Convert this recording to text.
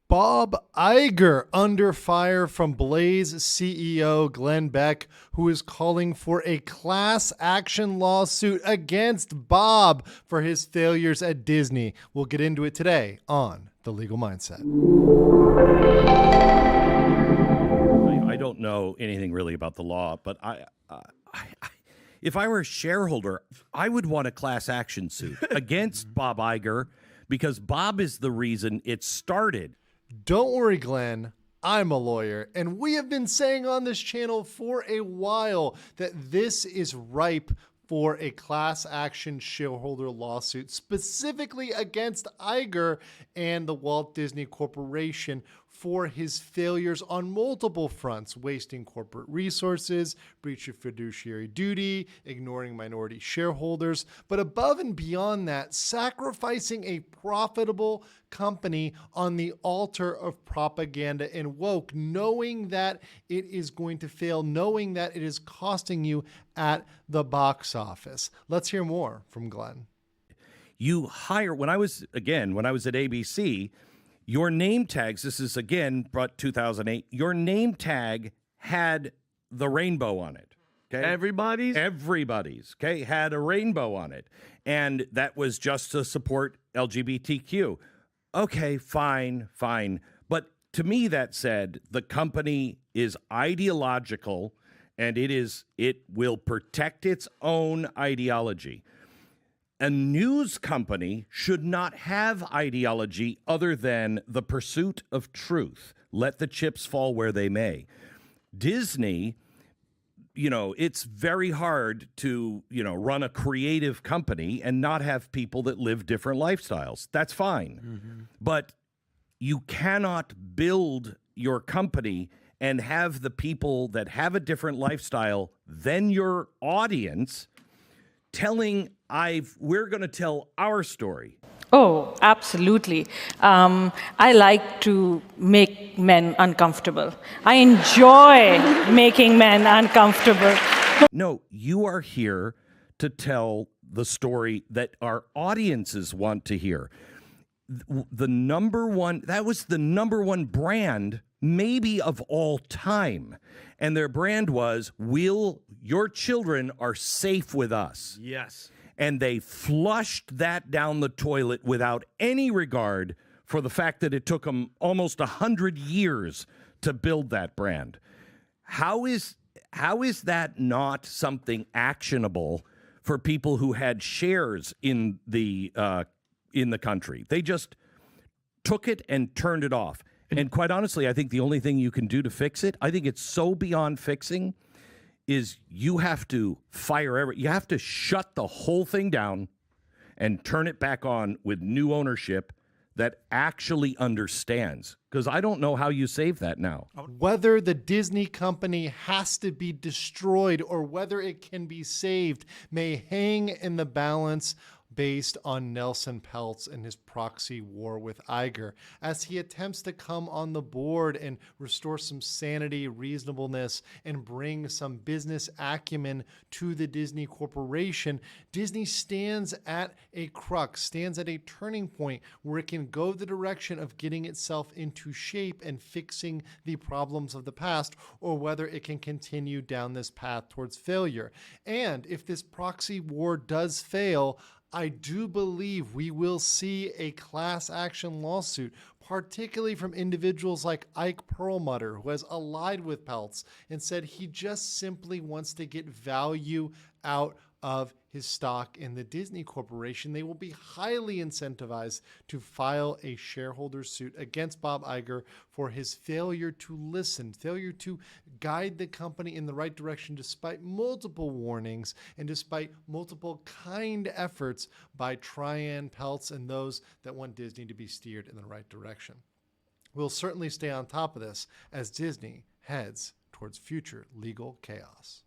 Bob Iger under fire from Blaze CEO Glenn Beck, who is calling for a class action lawsuit against Bob for his failures at Disney. We'll get into it today on The Legal Mindset. I don't know anything really about the law, but if I were a shareholder, I would want a class action suit against Bob Iger because Bob is the reason it started. Don't worry, Glenn. I'm a lawyer, and we have been saying on this channel for a while that this is ripe for a class action shareholder lawsuit, specifically against Iger and the Walt Disney Corporation for his failures on multiple fronts: wasting corporate resources, breach of fiduciary duty, ignoring minority shareholders, but above and beyond that, sacrificing a profitable company on the altar of propaganda and woke, knowing that it is going to fail, knowing that it is costing you at the box office. Let's hear more from Glenn. When I was at ABC, your name tags, this is again, but 2008, your name tag had the rainbow on it. Okay? Everybody's, okay, had a rainbow on it. And that was just to support LGBTQ. Okay, fine. But to me, that said, the company is ideological and it will protect its own ideology. A news company should not have ideology other than the pursuit of truth. Let the chips fall where they may. Disney, it's very hard to, run a creative company and not have people that live different lifestyles. That's fine. Mm-hmm. But you cannot build your company and have the people that have a different lifestyle than your audience we're going to tell our story. Oh, absolutely. I like to make men uncomfortable. I enjoy making men uncomfortable. No, you are here to tell the story that our audiences want to hear. That was the number one brand maybe of all time. And their brand was, your children are safe with us. Yes. And they flushed that down the toilet without any regard for the fact that it took them almost 100 years to build that brand. How is that not something actionable for people who had shares in the country? They just took it and turned it off. And quite honestly, I think the only thing you can do to fix it, I think it's so beyond fixing, is you have to you have to shut the whole thing down and turn it back on with new ownership that actually understands. Because I don't know how you save that now. Whether the Disney company has to be destroyed or whether it can be saved may hang in the balance based on Nelson Peltz and his proxy war with Iger, as he attempts to come on the board and restore some sanity, reasonableness, and bring some business acumen to the Disney Corporation. Disney stands at a crux, stands at a turning point where it can go the direction of getting itself into shape and fixing the problems of the past, or whether it can continue down this path towards failure. And if this proxy war does fail, I do believe we will see a class action lawsuit, particularly from individuals like Ike Perlmutter, who has allied with Peltz and said he just simply wants to get value out of his stock in the Disney Corporation. They will be highly incentivized to file a shareholder suit against Bob Iger for his failure to listen, failure to guide the company in the right direction despite multiple warnings and despite multiple kind efforts by Tryon, Peltz, and those that want Disney to be steered in the right direction. We'll certainly stay on top of this as Disney heads towards future legal chaos.